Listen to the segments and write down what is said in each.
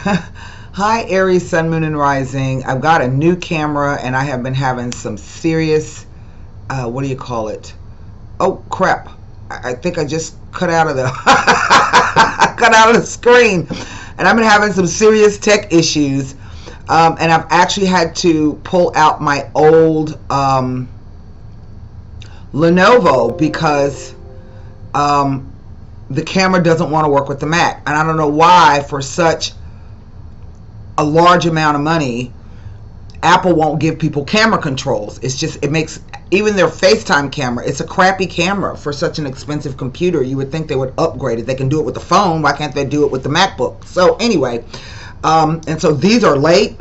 Hi Aries, Sun, Moon, and Rising. I've got a new camera and I have been having some serious, what do you call it? Oh crap. I think I just cut out of the cut out of the screen. And I've been having some serious tech issues. And I've actually had to pull out my old Lenovo because the camera doesn't want to work with the Mac. And I don't know why, for such a large amount of money, Apple won't give people camera controls. It's just, it makes even their FaceTime camera, it's a crappy camera for such an expensive computer. You would think they would upgrade it. They can do it with the phone. Why can't they do it with the MacBook? So anyway, and so these are late.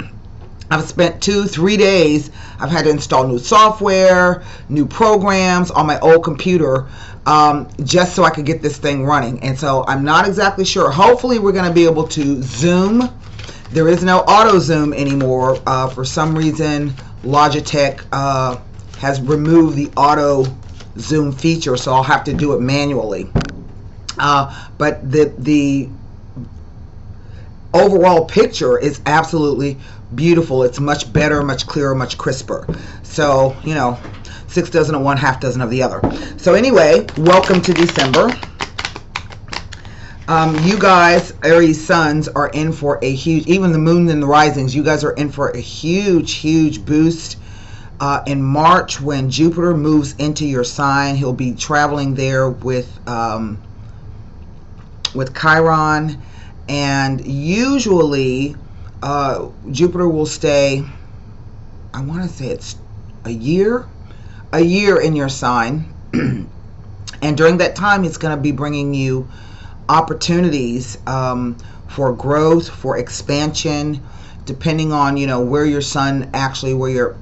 I've spent 2-3 days. I've had to install new software, new programs on my old computer, just so I could get this thing running. And so I'm not exactly sure. Hopefully we're going to be able to Zoom. There is no auto zoom anymore. For some reason, Logitech has removed the auto zoom feature, so I'll have to do it manually. But the overall picture is absolutely beautiful. It's much better, much clearer, much crisper. So, you know, 6 dozen of one, half dozen of the other. So anyway, welcome to December. You guys, Aries Suns, are in for a huge, even the moon and the risings, you guys are in for a huge boost in March when Jupiter moves into your sign. He'll be traveling there with Chiron, and usually Jupiter will stay, I want to say it's a year in your sign. And during that time, it's going to be bringing you opportunities for growth, for expansion, depending on, you know, where your sun actually, where your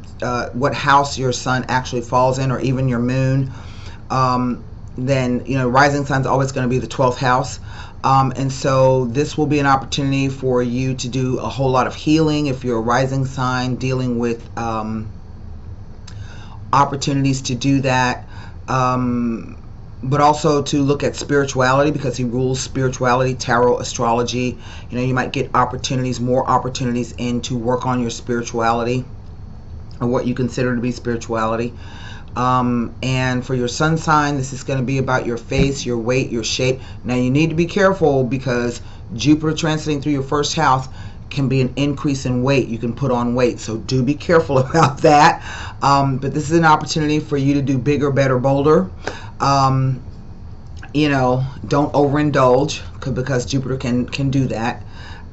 what house your sun actually falls in, or even your moon. Then, you know, rising sun's always going to be the 12th house. And so this will be an opportunity for you to do a whole lot of healing if you're a rising sign, dealing with opportunities to do that. But also to look at spirituality, because he rules spirituality, tarot, astrology. You know, you might get opportunities, more opportunities in to work on your spirituality, or what you consider to be spirituality. And for your sun sign, this is going to be about your face, your weight, your shape. Now you need to be careful, because Jupiter transiting through your first house can be an increase in weight. You can put on weight, so do be careful about that. But this is an opportunity for you to do bigger, better, bolder. You know, don't overindulge, because Jupiter can do that.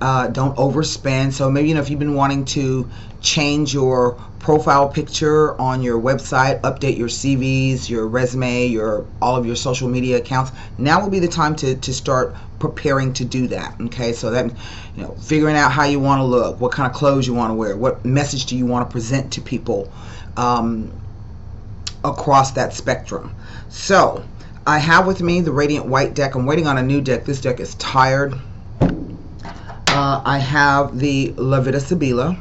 Don't overspend. So maybe, you know, if you've been wanting to change your profile picture on your website, update your CVs, your resume, all of your social media accounts, now will be the time to start preparing to do that. Okay, so that, you know, figuring out how you want to look, what kind of clothes you want to wear, what message do you want to present to people across that spectrum. So I have with me the Radiant White deck. I'm waiting on a new deck. This deck is tired. I have the La Vida Sibila,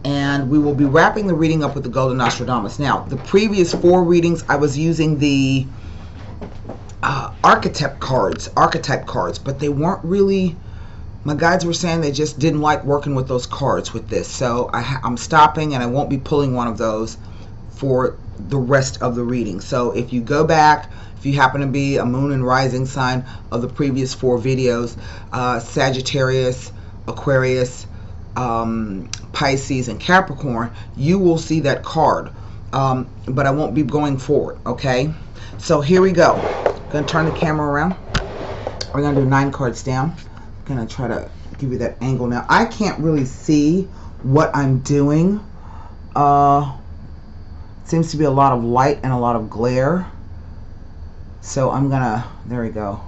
and we will be wrapping the reading up with the Golden Nostradamus. Now, the previous 4 readings, I was using the archetype cards, but they weren't really, my guides were saying they just didn't like working with those cards with this. So I'm stopping, and I won't be pulling one of those for the rest of the reading. So if you go back, if you happen to be a moon and rising sign of the previous 4 videos, Sagittarius, Aquarius, Pisces, and Capricorn, you will see that card. But I won't be going forward, okay? So here we go. I'm going to turn the camera around. We're going to do 9 cards down. I'm going to try to give you that angle now. I can't really see what I'm doing. Seems to be a lot of light and a lot of glare. So I'm going to, there we go,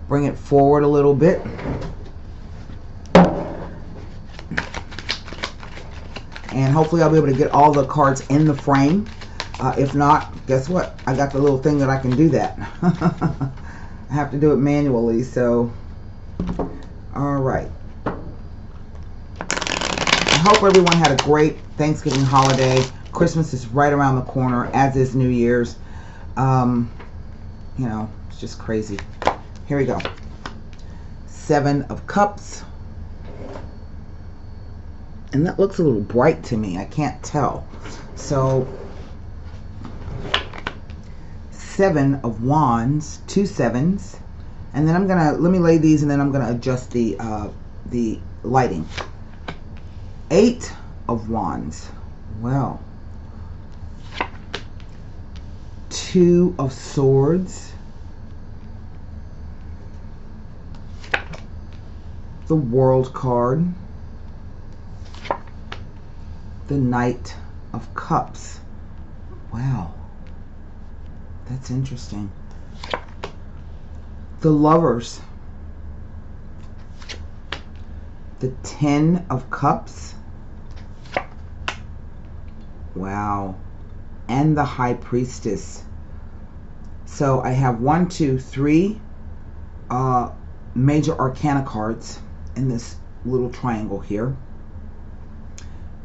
bring it forward a little bit. And hopefully I'll be able to get all the cards in the frame. If not, guess what? I got the little thing that I can do that. I have to do it manually, so alright. I hope everyone had a great Thanksgiving holiday. Christmas is right around the corner, as is New Year's. You know, it's just crazy. Here we go. Seven of Cups. And that looks a little bright to me. I can't tell. So, Seven of Wands, 2 sevens. And then I'm going to, let me lay these and then I'm going to adjust the lighting. 8 of Wands. Well. 2 of Swords. The World card. The Knight of Cups. Wow. That's interesting. The Lovers. The 10 of Cups. Wow. And the High Priestess. So I have 1, 2, 3 major arcana cards in this little triangle here.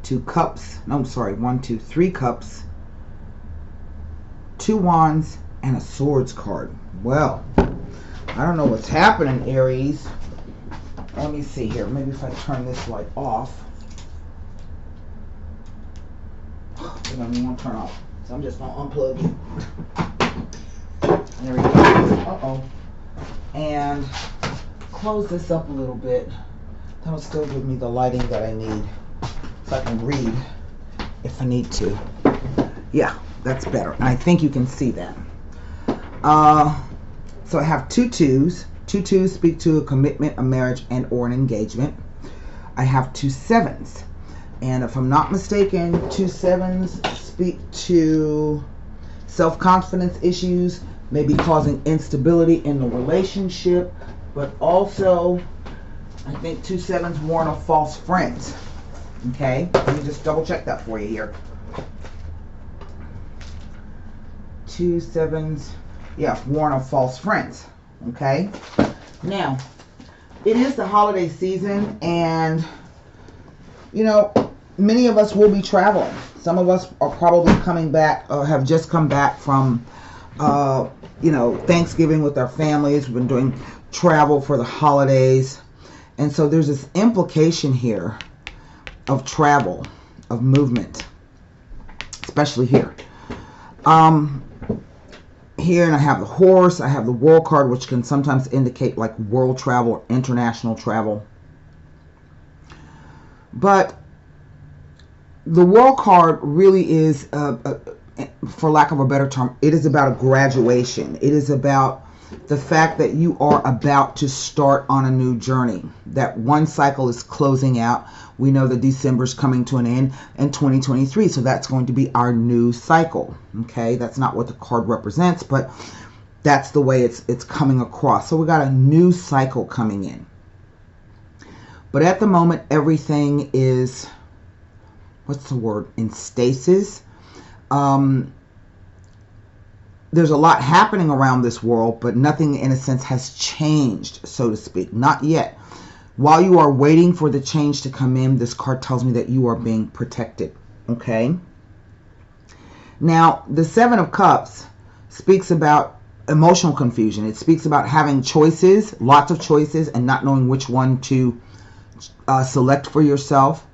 2 cups. No, I'm sorry. 1, 2, 3 cups. 2 wands and a swords card. Well, I don't know what's happening, Aries. Let me see here. Maybe if I turn this light off. It don't even want to turn off. So I'm just going to unplug it. There we go. Uh-oh. And close this up a little bit. That'll still give me the lighting that I need so I can read if I need to. Yeah, that's better. And I think you can see that. So I have 2 twos. 2 twos speak to a commitment, a marriage, and or an engagement. I have 2 sevens. And if I'm not mistaken, 2 sevens speak to self-confidence issues, maybe causing instability in the relationship, but also I think 2 sevens warn of false friends. Okay, let me just double check that for you here. 2 sevens, yeah, warn of false friends. Okay, now it is the holiday season, and you know, many of us will be traveling. Some of us are probably coming back or have just come back from you know, Thanksgiving with our families. We've been doing travel for the holidays, and so there's this implication here of travel, of movement, especially here. Here, and I have the horse, I have the world card, which can sometimes indicate like world travel or international travel. But the world card really is, for lack of a better term, it is about a graduation. It is about the fact that you are about to start on a new journey. That one cycle is closing out. We know that December's coming to an end in 2023, so that's going to be our new cycle. Okay, that's not what the card represents, but that's the way it's coming across. So we got a new cycle coming in. But at the moment, everything is, what's the word, in stasis. There's a lot happening around this world, but nothing in a sense has changed, so to speak. Not yet. While you are waiting for the change to come in, this card tells me that you are being protected. Okay? Now, the 7 of Cups speaks about emotional confusion. It speaks about having choices, lots of choices, and not knowing which one to select for yourself.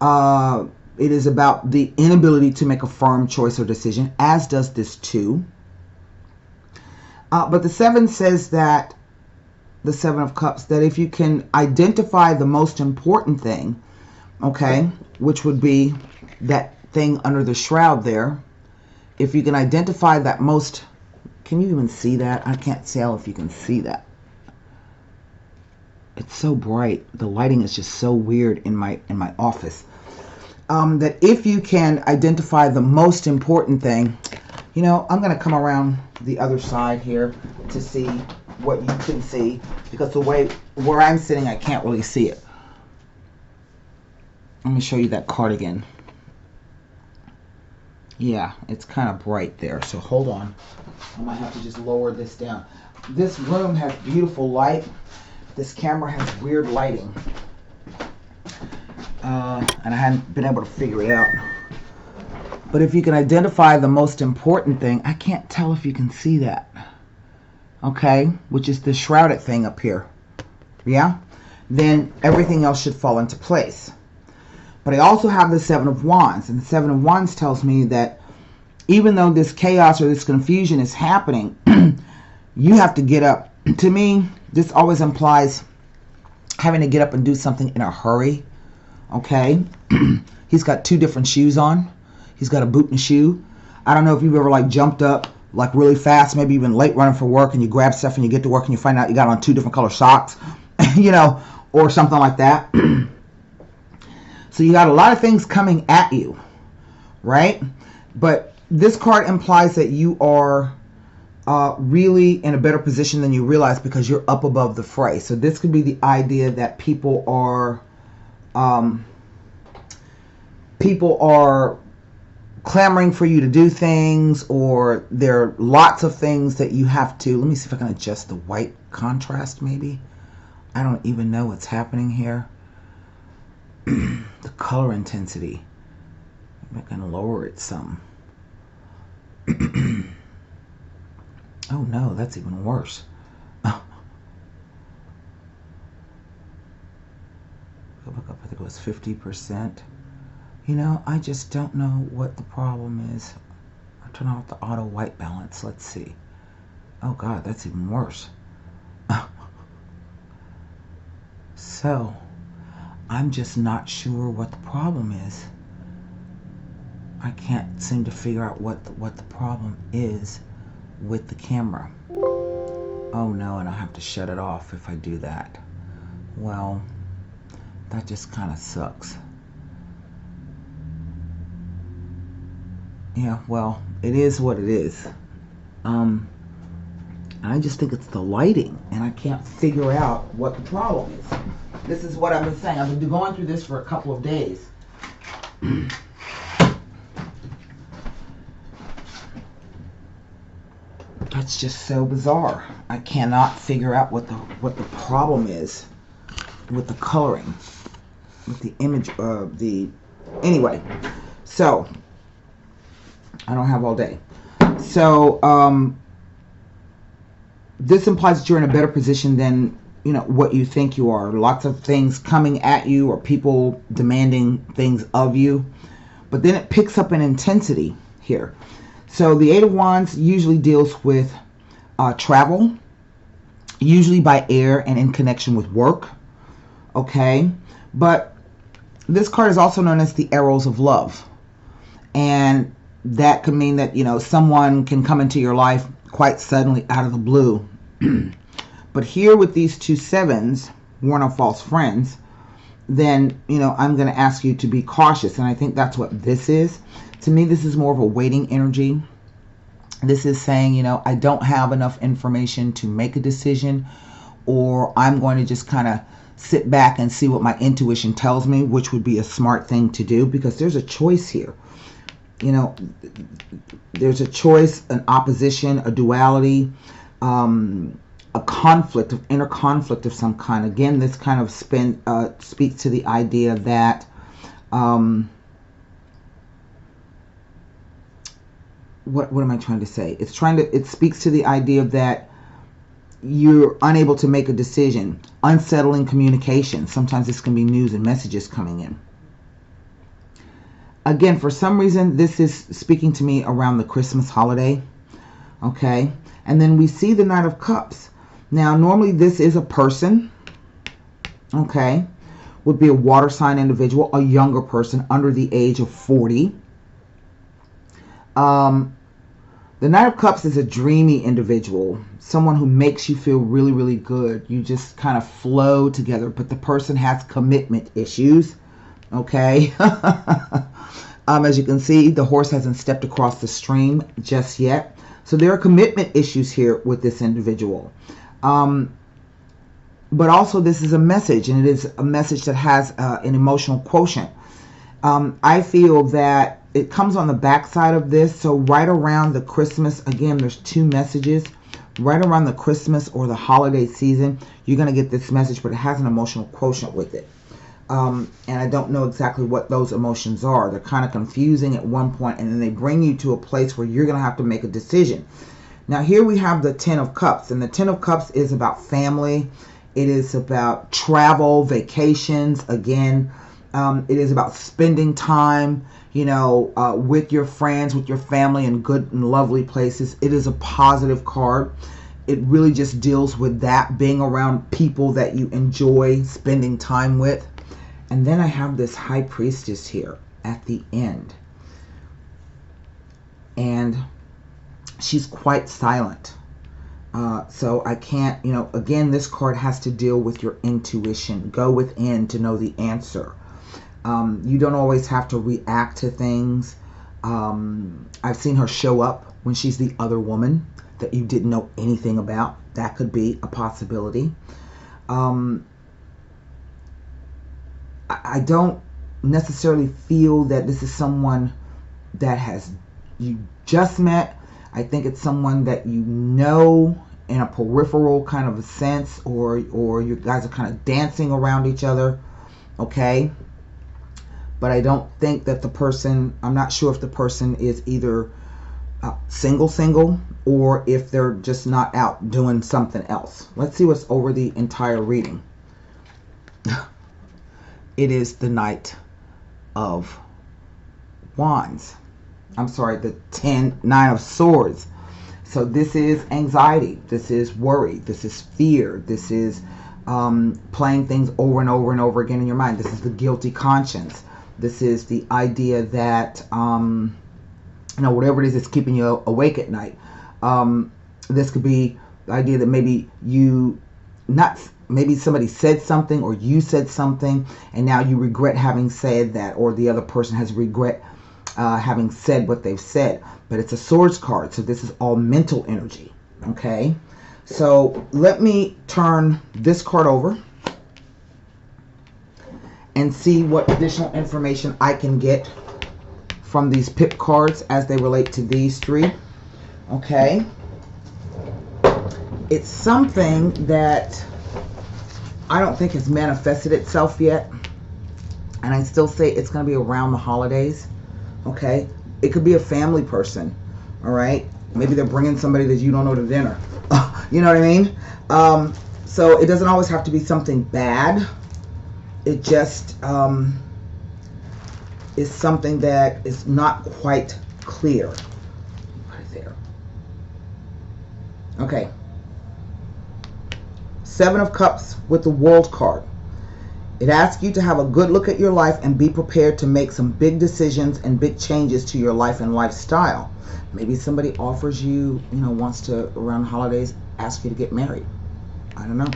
It is about the inability to make a firm choice or decision, as does this 2. But the 7 says that, the 7 of Cups, that if you can identify the most important thing, okay, which would be that thing under the shroud there, if you can identify that most, can you even see that? I can't tell if you can see that. It's so bright. The lighting is just so weird in my office. That if you can identify the most important thing, you know, I'm going to come around the other side here to see what you can see, because the way where I'm sitting, I can't really see it. Let me show you that card again. Yeah, it's kind of bright there, so hold on. I might have to just lower this down. This room has beautiful light. This camera has weird lighting. And I hadn't been able to figure it out. But if you can identify the most important thing, I can't tell if you can see that. Okay? Which is the shrouded thing up here. yeah, then everything else should fall into place. But I also have the Seven of Wands, and the Seven of Wands tells me that even though this chaos or this confusion is happening, you have to get up. To me, this always implies having to get up and do something in a hurry. Okay? He's got two different shoes on. He's got a boot and a shoe. I don't know if you've ever like jumped up like really fast, maybe even late running for work, and you grab stuff and you get to work and you find out you got on two different color socks, you know, or something like that. So you got a lot of things coming at you, right? But this card implies that you are really in a better position than you realize because you're up above the fray. So this could be the idea that people are clamoring for you to do things, or there are lots of things that you have to. Let me see if I can adjust the white contrast maybe. I don't even know what's happening here. The color intensity. I'm going to lower it some. Oh no, that's even worse. Go back up, I think it was 50%. You know, I just don't know what the problem is. I'll turn off the auto white balance. Let's see. Oh God, that's even worse. So, I'm just not sure what the problem is. I can't seem to figure out what the problem is with the camera. Oh no, and I'll have to shut it off if I do that. Well, that just kind of sucks. Yeah, well, it is what it is. I just think it's the lighting, and I can't figure out what the problem is. This is what I've been saying. I've been going through this for a couple of days. That's just so bizarre. I cannot figure out what the problem is with the coloring, with the image of the. Anyway, so I don't have all day. So this implies that you're in a better position than what you think you are. Lots of things coming at you, or people demanding things of you. But then it picks up an intensity here. So the Eight of Wands usually deals with travel, usually by air and in connection with work. Okay, but this card is also known as the Arrows of Love, and that could mean that someone can come into your life quite suddenly out of the blue. But here with these two sevens, warn of false friends, then I'm going to ask you to be cautious, and I think that's what this is. To me, this is more of a waiting energy. This is saying, I don't have enough information to make a decision, or I'm going to just kind of sit back and see what my intuition tells me, which would be a smart thing to do, because there's a choice here. There's a choice, an opposition, a duality, a conflict, of inner conflict of some kind. Again, this kind of speaks to the idea that what am I trying to say? It speaks to the idea that you're unable to make a decision, unsettling communication. Sometimes this can be news and messages coming in. Again, for some reason, this is speaking to me around the Christmas holiday. Okay, and then we see the Knight of Cups. Now, normally this is a person. Okay, would be a water sign individual, a younger person under the age of 40. The Knight of Cups is a dreamy individual, someone who makes you feel really, really good. You just kind of flow together, but the person has commitment issues. Okay. As you can see, the horse hasn't stepped across the stream just yet. So there are commitment issues here with this individual. But also this is a message, and it is a message that has an emotional quotient. I feel that it comes on the backside of this. So right around the Christmas, again, there's two messages. Right around the Christmas or the holiday season, you're going to get this message, but it has an emotional quotient with it. And I don't know exactly what those emotions are. They're kind of confusing at one point, and then they bring you to a place where you're going to have to make a decision. Now here we have the Ten of Cups, and the Ten of Cups is about family It is about travel, vacations. Again, it is about spending time, with your friends, with your family in good and lovely places. It is a positive card. It really just deals with that, being around people that you enjoy spending time with. And then I have this High Priestess here at the end. And she's quite silent. So I can't, again, this card has to deal with your intuition. Go within to know the answer. You don't always have to react to things. I've seen her show up when she's the other woman that you didn't know anything about. That could be a possibility. I don't necessarily feel that this is someone that you just met. I think it's someone that you know in a peripheral kind of a sense, or you guys are kind of dancing around each other, okay? But I don't think that the person, I'm not sure if the person is either single, or if they're just not out doing something else. Let's see what's over the entire reading. It is the Knight of Wands. I'm sorry, the 9 of Swords. So this is anxiety. This is worry. This is fear. This is playing things over and over and over again in your mind. This is the guilty conscience. This is the idea that, whatever it is that's keeping you awake at night. This could be the idea that maybe maybe somebody said something, or you said something, and now you regret having said that, or the other person has regret having said what they've said. But it's a Swords card, so this is all mental energy, okay? So let me turn this card over and see what additional information I can get from these pip cards as they relate to these three, okay? It's something that I don't think has manifested itself yet, and I still say it's going to be around the holidays, okay? It could be a family person, all right? Maybe they're bringing somebody that you don't know to dinner. You know what I mean? So it doesn't always have to be something bad. It just is something that is not quite clear. Right there. Okay. 7 of Cups with the World card. It asks you to have a good look at your life and be prepared to make some big decisions and big changes to your life and lifestyle. Maybe somebody offers you, wants to, around the holidays, ask you to get married. I don't know.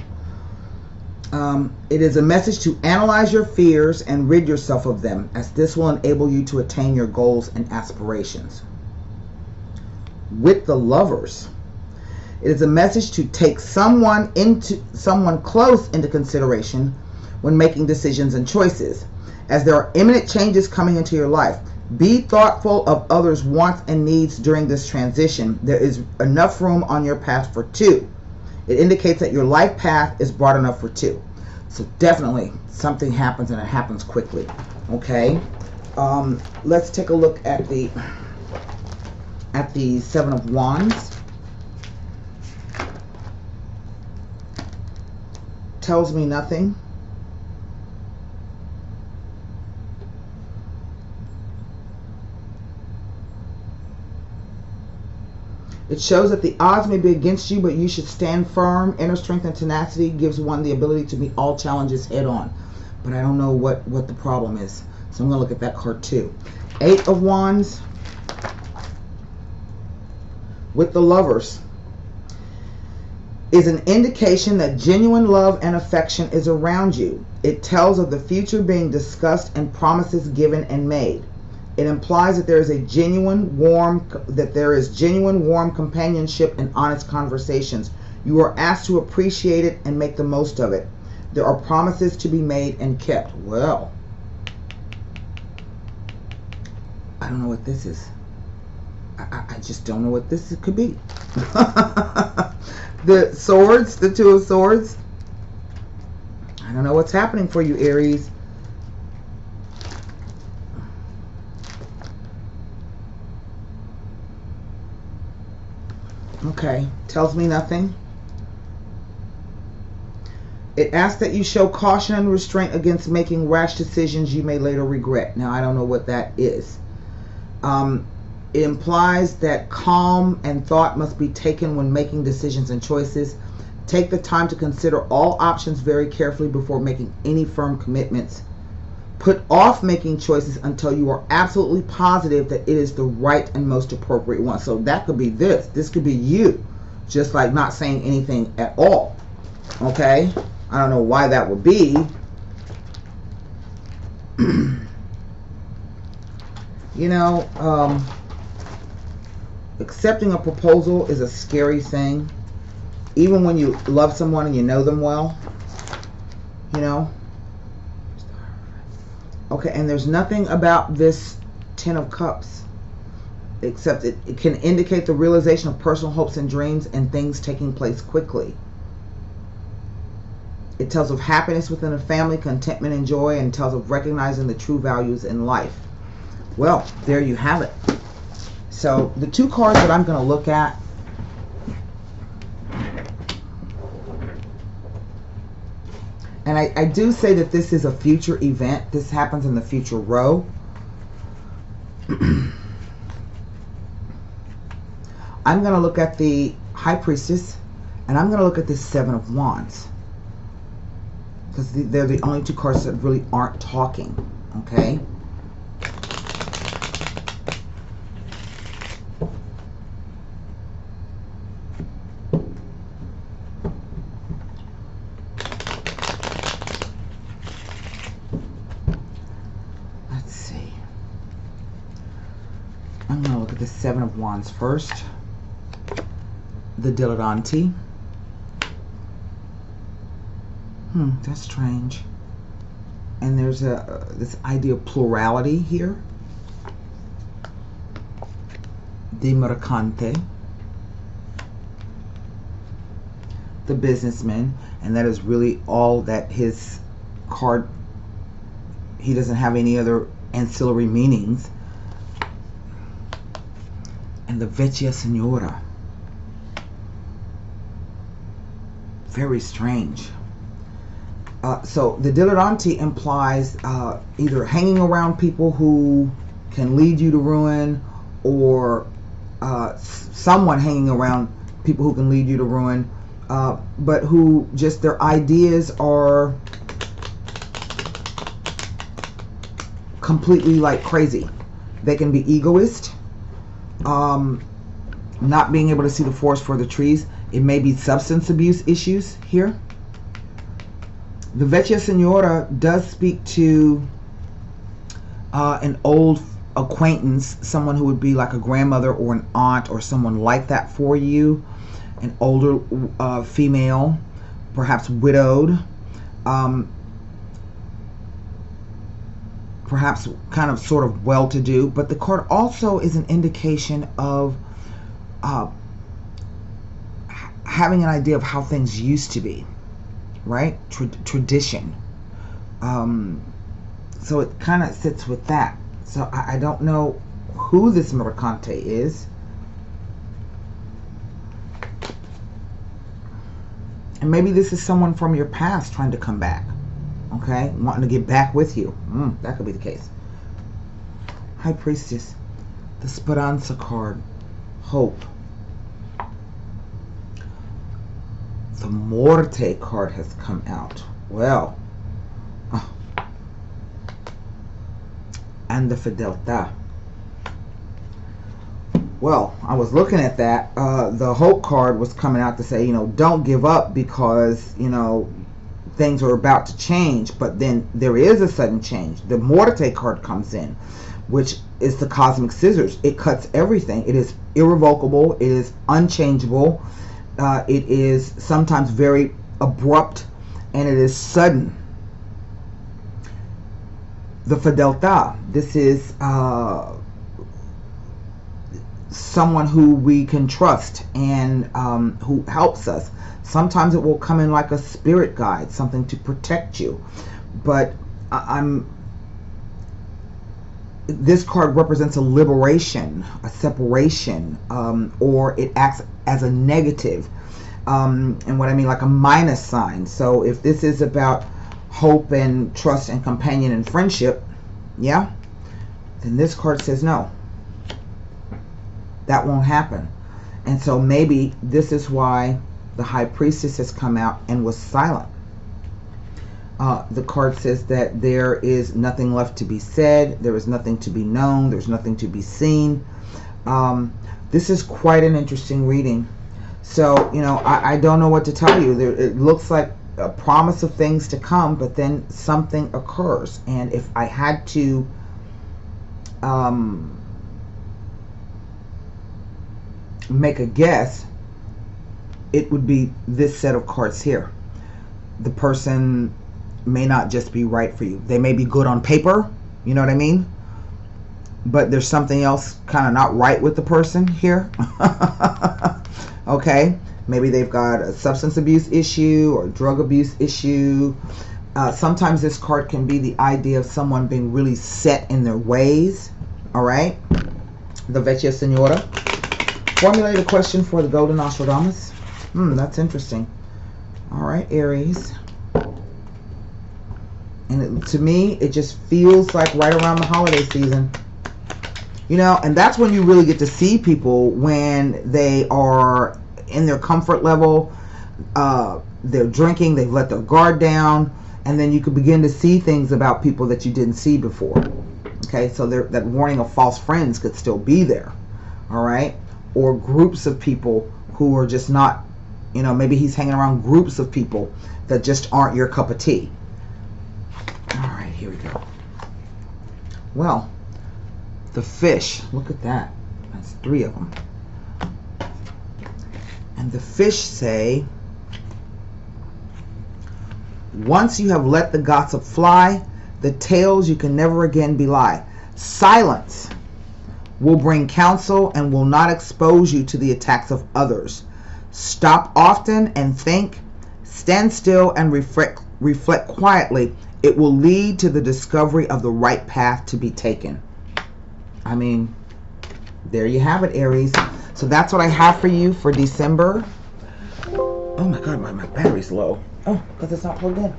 It is a message to analyze your fears and rid yourself of them, as this will enable you to attain your goals and aspirations. With the Lovers, it is a message to take someone close into consideration when making decisions and choices, as there are imminent changes coming into your life. Be thoughtful of others' wants and needs during this transition. There is enough room on your path for 2. It indicates that your life path is broad enough for 2. So definitely something happens, and it happens quickly. Okay. Let's take a look at the 7 of Wands. Tells me nothing. It shows that the odds may be against you, but you should stand firm. Inner strength and tenacity gives one the ability to meet all challenges head on. But I don't know what the problem is. So I'm going to look at that card too. 8 of Wands with the Lovers is an indication that genuine love and affection is around you. It tells of the future being discussed and promises given and made. It implies that there is genuine, warm companionship and honest conversations. You are asked to appreciate it and make the most of it. There are promises to be made and kept. Well, I don't know what this is. I just don't know what this could be. The Swords, the 2 of Swords. I don't know what's happening for you, Aries. Okay, tells me nothing. It asks that you show caution and restraint against making rash decisions you may later regret. Now, I don't know what that is. It implies that calm and thought must be taken when making decisions and choices. Take the time to consider all options very carefully before making any firm commitments. Put off making choices until you are absolutely positive that it is the right and most appropriate one. So that could be this. This could be you. Just like not saying anything at all. Okay? I don't know why that would be. You know, accepting a proposal is a scary thing. Even when you love someone and you know them well. You know? Okay, and there's nothing about this Ten of Cups except it can indicate the realization of personal hopes and dreams and things taking place quickly. It tells of happiness within a family, contentment and joy, and tells of recognizing the true values in life. Well, there you have it. So the two cards that I'm going to look at, and I do say that this is a future event. This happens in the future row. I'm going to look at the High Priestess, and I'm going to look at the Seven of Wands. Because they're the only two cards that really aren't talking. Okay? Let's see. I'm going to look at the Seven of Wands first. The dilettante. That's strange. And there's this idea of plurality here. The mercante. The businessman. And that is really all that his card, he doesn't have any other ancillary meanings. And the Vecchia Signora. Very strange. So the dilettante implies either hanging around people who can lead you to ruin, or someone hanging around people who can lead you to ruin, but who just their ideas are completely like crazy. They can be egoist, not being able to see the forest for the trees. It may be substance abuse issues here. The Vecchia Signora does speak to an old acquaintance, someone who would be like a grandmother or an aunt or someone like that for you, an older female, perhaps widowed, perhaps kind of sort of well-to-do. But the card also is an indication of having an idea of how things used to be. Right? Tradition. So it kind of sits with that. So I don't know who this mercante is. And maybe this is someone from your past trying to come back. Okay? Wanting to get back with you. That could be the case. High Priestess. The Speranza card. Hope. The Morte card has come out. Well. And the Fedeltà. Well, I was looking at that. The Hope card was coming out to say, you know, don't give up because, you know, things are about to change. But then there is a sudden change. The Morte card comes in, which is the cosmic scissors. It cuts everything. It is irrevocable. It is unchangeable. It is sometimes very abrupt, and it is sudden. The Fedeltà. This is someone who we can trust and who helps us. Sometimes it will come in like a spirit guide, something to protect you. But this card represents a liberation, a separation, or it acts as a negative. And what I mean, like a minus sign. So if this is about hope and trust and companion and friendship, yeah, then this card says no. That won't happen. And so maybe this is why the High Priestess has come out and was silent. The card says that there is nothing left to be said. There is nothing to be known. There's nothing to be seen. This is quite an interesting reading. So, you know, I don't know what to tell you. It looks like a promise of things to come, but then something occurs. And if I had to make a guess, it would be this set of cards here. The person may not just be right for you. They may be good on paper, you know what I mean? But there's something else kind of not right with the person here. Okay, maybe they've got a substance abuse issue or drug abuse issue. Sometimes this card can be the idea of someone being really set in their ways. All right, the Vecchia Signora. Formulate a question for the Golden Nostradamus. That's interesting. All right, Aries. And to me, it just feels like right around the holiday season. You know, and that's when you really get to see people, when they are in their comfort level, they're drinking, they've let their guard down, and then you could begin to see things about people that you didn't see before. Okay, so that warning of false friends could still be there. All right, or groups of people who are just not, you know, maybe he's hanging around groups of people that just aren't your cup of tea. All right, here we go. Well, the fish, look at that. That's 3 of them. And the fish say, once you have let the gossip fly, the tales you can never again belie. Silence will bring counsel and will not expose you to the attacks of others. Stop often and think. Stand still and reflect quietly. It will lead to the discovery of the right path to be taken. I mean, there you have it, Aries. So that's what I have for you for December. Oh my God, my battery's low. Oh, because it's not plugged in.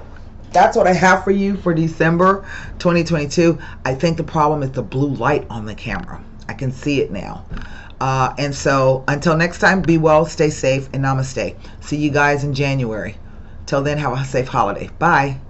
That's what I have for you for December 2022. I think the problem is the blue light on the camera. I can see it now. And so until next time, be well, stay safe, and namaste. See you guys in January. Till then, have a safe holiday. Bye.